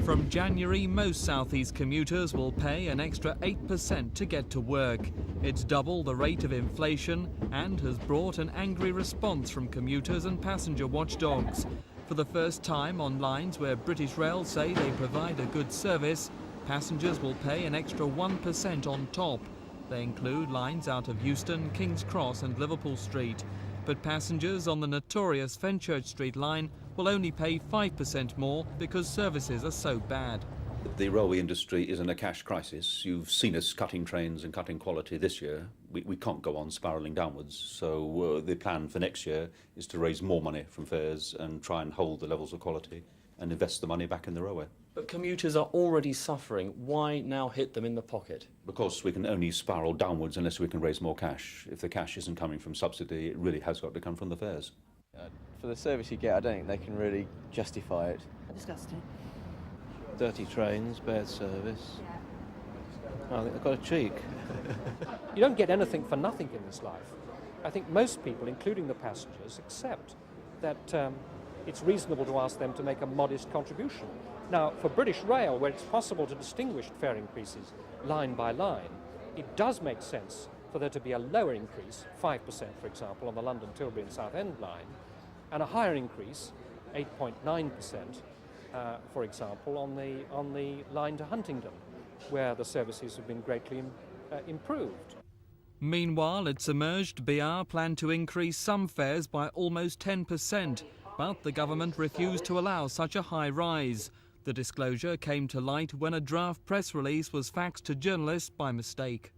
From January, most southeast commuters will pay an extra 8% to get to work. It's double the rate of inflation and has brought an angry response from commuters and passenger watchdogs. For the first time on lines where British Rail say they provide a good service, passengers will pay an extra 1% on top. They include lines out of Euston, King's Cross and Liverpool Street. But passengers on the notorious Fenchurch Street line will only pay 5% more because services are so bad. The railway industry is in a cash crisis. You've seen us cutting trains and cutting quality this year. We can't go on spiralling downwards. So the plan for next year is to raise more money from fares and try and hold the levels of quality and invest the money back in the railway. But commuters are already suffering. Why now hit them in the pocket? Because we can only spiral downwards unless we can raise more cash. If the cash isn't coming from subsidy, it really has got to come from the fares. For the service you get, I don't think they can really justify it. Disgusting. Dirty trains, bad service. I think they've got a cheek. You don't get anything for nothing in this life. I think most people, including the passengers, accept that it's reasonable to ask them to make a modest contribution. Now, for British Rail, where it's possible to distinguish fare increases line by line, it does make sense for there to be a lower increase, 5% for example, on the London, Tilbury and Southend line, and a higher increase, 8.9%, for example, on the line to Huntingdon, where the services have been greatly improved. Meanwhile, it's emerged BR planned to increase some fares by almost 10%, but the government refused to allow such a high rise. The disclosure came to light when a draft press release was faxed to journalists by mistake.